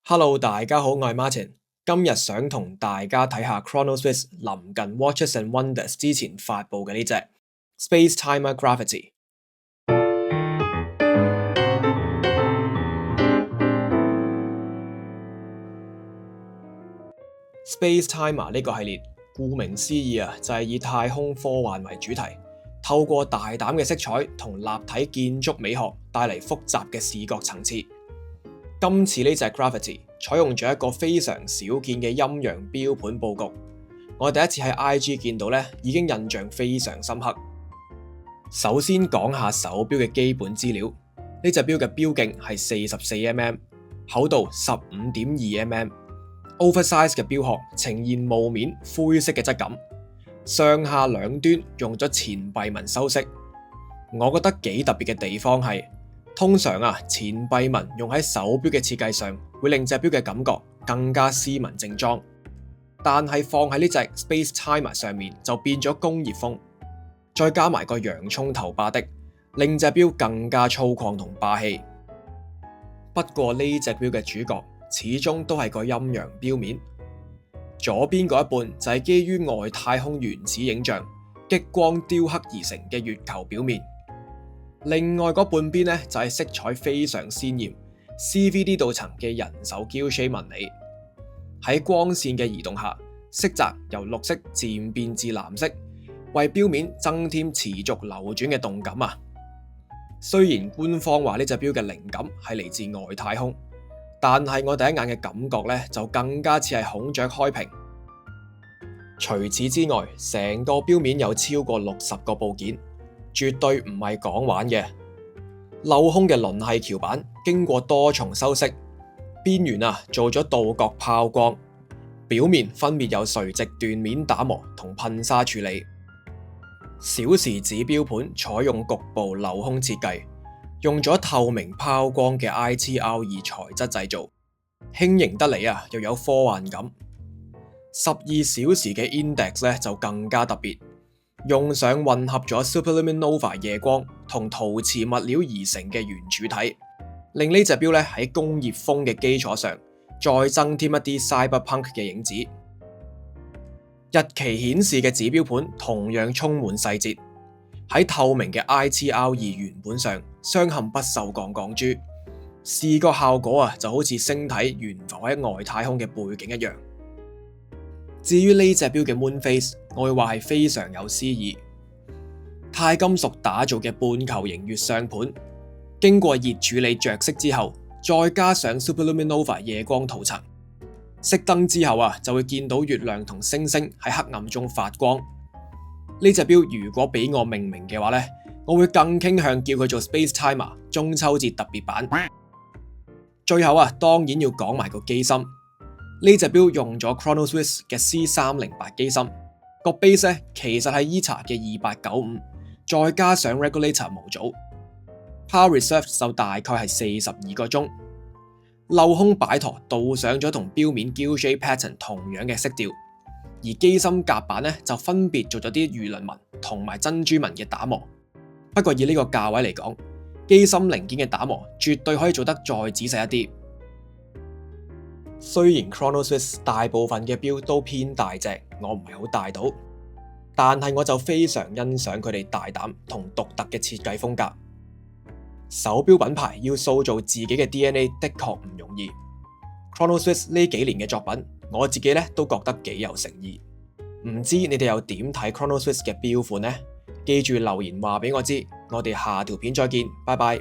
Hello，大家好，我係 Martin，今日想同大家睇下 Chronoswiss 臨近 Watches and Wonders 之前發佈嘅呢隻 Space Timer Gravity。Space Timer 呢個系列，顧名思義就係以太空科幻為主題，透過大膽嘅色彩同立體建築美學，帶嚟複雜嘅視覺層次。今次呢隻 Gravity 採用咗一個非常少見嘅陰陽標盤佈局，我第一次喺 IG 見到呢，已經印象非常深刻。首先講下手錶嘅基本資料，呢隻錶嘅錶徑係44mm，厚度15.2mm，oversize 嘅錶殼呈現霧面灰色嘅質感，上下兩端用咗錢幣紋修飾。我覺得幾特別嘅地方係，通常錢幣紋用喺手錶嘅設計上，會令隻錶嘅感覺更加斯文正裝，但係放喺呢隻 Space Timer 上面就變咗工業風，再加埋個洋蔥頭巴的，令隻錶更加粗獷同霸氣。不過呢隻錶嘅主角始終都係個陰陽錶面，左邊嗰一半就係基於外太空原始影像激光雕刻而成嘅月球表面。另外嗰半邊呢，就係色彩非常鮮豔 CVD 鍍層嘅人手膠水紋理，喺光線嘅移動下，色澤由綠色漸變至藍色，為錶面增添持續流轉嘅動感啊！雖然官方話呢隻錶嘅靈感係嚟自外太空，但係我第一眼嘅感覺呢，就更加似係孔雀開屏。除此之外，成個錶面有超過60個部件，絕對唔係講玩嘅。鏤空嘅輪繫橋板經過多重修飾，邊緣做咗鍍鉻拋光，表面分別有垂直斷面打磨同噴砂處理。小時指錶盤採用局部鏤空設計，用咗透明拋光嘅 ITR2 材質製造，輕盈得嚟又有科幻感。12小時嘅 Index 呢就更加特別，用上混合咗 Superluminova 夜光同陶瓷物料而成嘅圓柱體，令呢隻錶咧喺工業風嘅基礎上，再增添一啲 Cyberpunk 嘅影子。日期顯示嘅指錶盤同樣充滿細節，喺透明嘅 ITR2 原本上鑲嵌不鏽鋼鋼珠，視覺效果就好似星體懸浮喺外太空嘅背景一樣。至於呢隻錶嘅 Moon Face， 我會話係非常有詩意。鈦金屬打造嘅半球形月相盤，經過熱處理着色之後，再加上 Superluminova 夜光塗層，熄燈之後就會見到月亮同星星喺黑暗中發光。呢隻錶如果俾我命名嘅話呢，我會更傾向叫佢做 Space Timer 中秋節特別版。最後當然要講埋個機芯。呢隻錶用咗 Chronoswiss 嘅 C308 機芯，個 base 其實係 ETA 嘅2895，再加上 regulator 模組 ，power reserve 就大概係42個鐘。鏤空擺陀鍍上咗同錶面 Guilloche pattern 同樣嘅色調，而機芯夾板就分別做咗啲魚鱗紋同埋珍珠紋嘅打磨。不過以呢個價位嚟講，機芯零件嘅打磨絕對可以做得再仔細一啲。雖然 Chronoswiss 大部分嘅錶都偏大隻，我唔係好帶到，但係我就非常欣賞佢哋大膽同獨特嘅設計風格。手錶品牌要塑造自己嘅 DNA 的確唔容易。Chronoswiss 呢幾年嘅作品，我自己都覺得幾有誠意。唔知你哋又點睇 Chronoswiss 嘅錶款呢？記住留言話俾我知。我哋下條片再見，拜拜。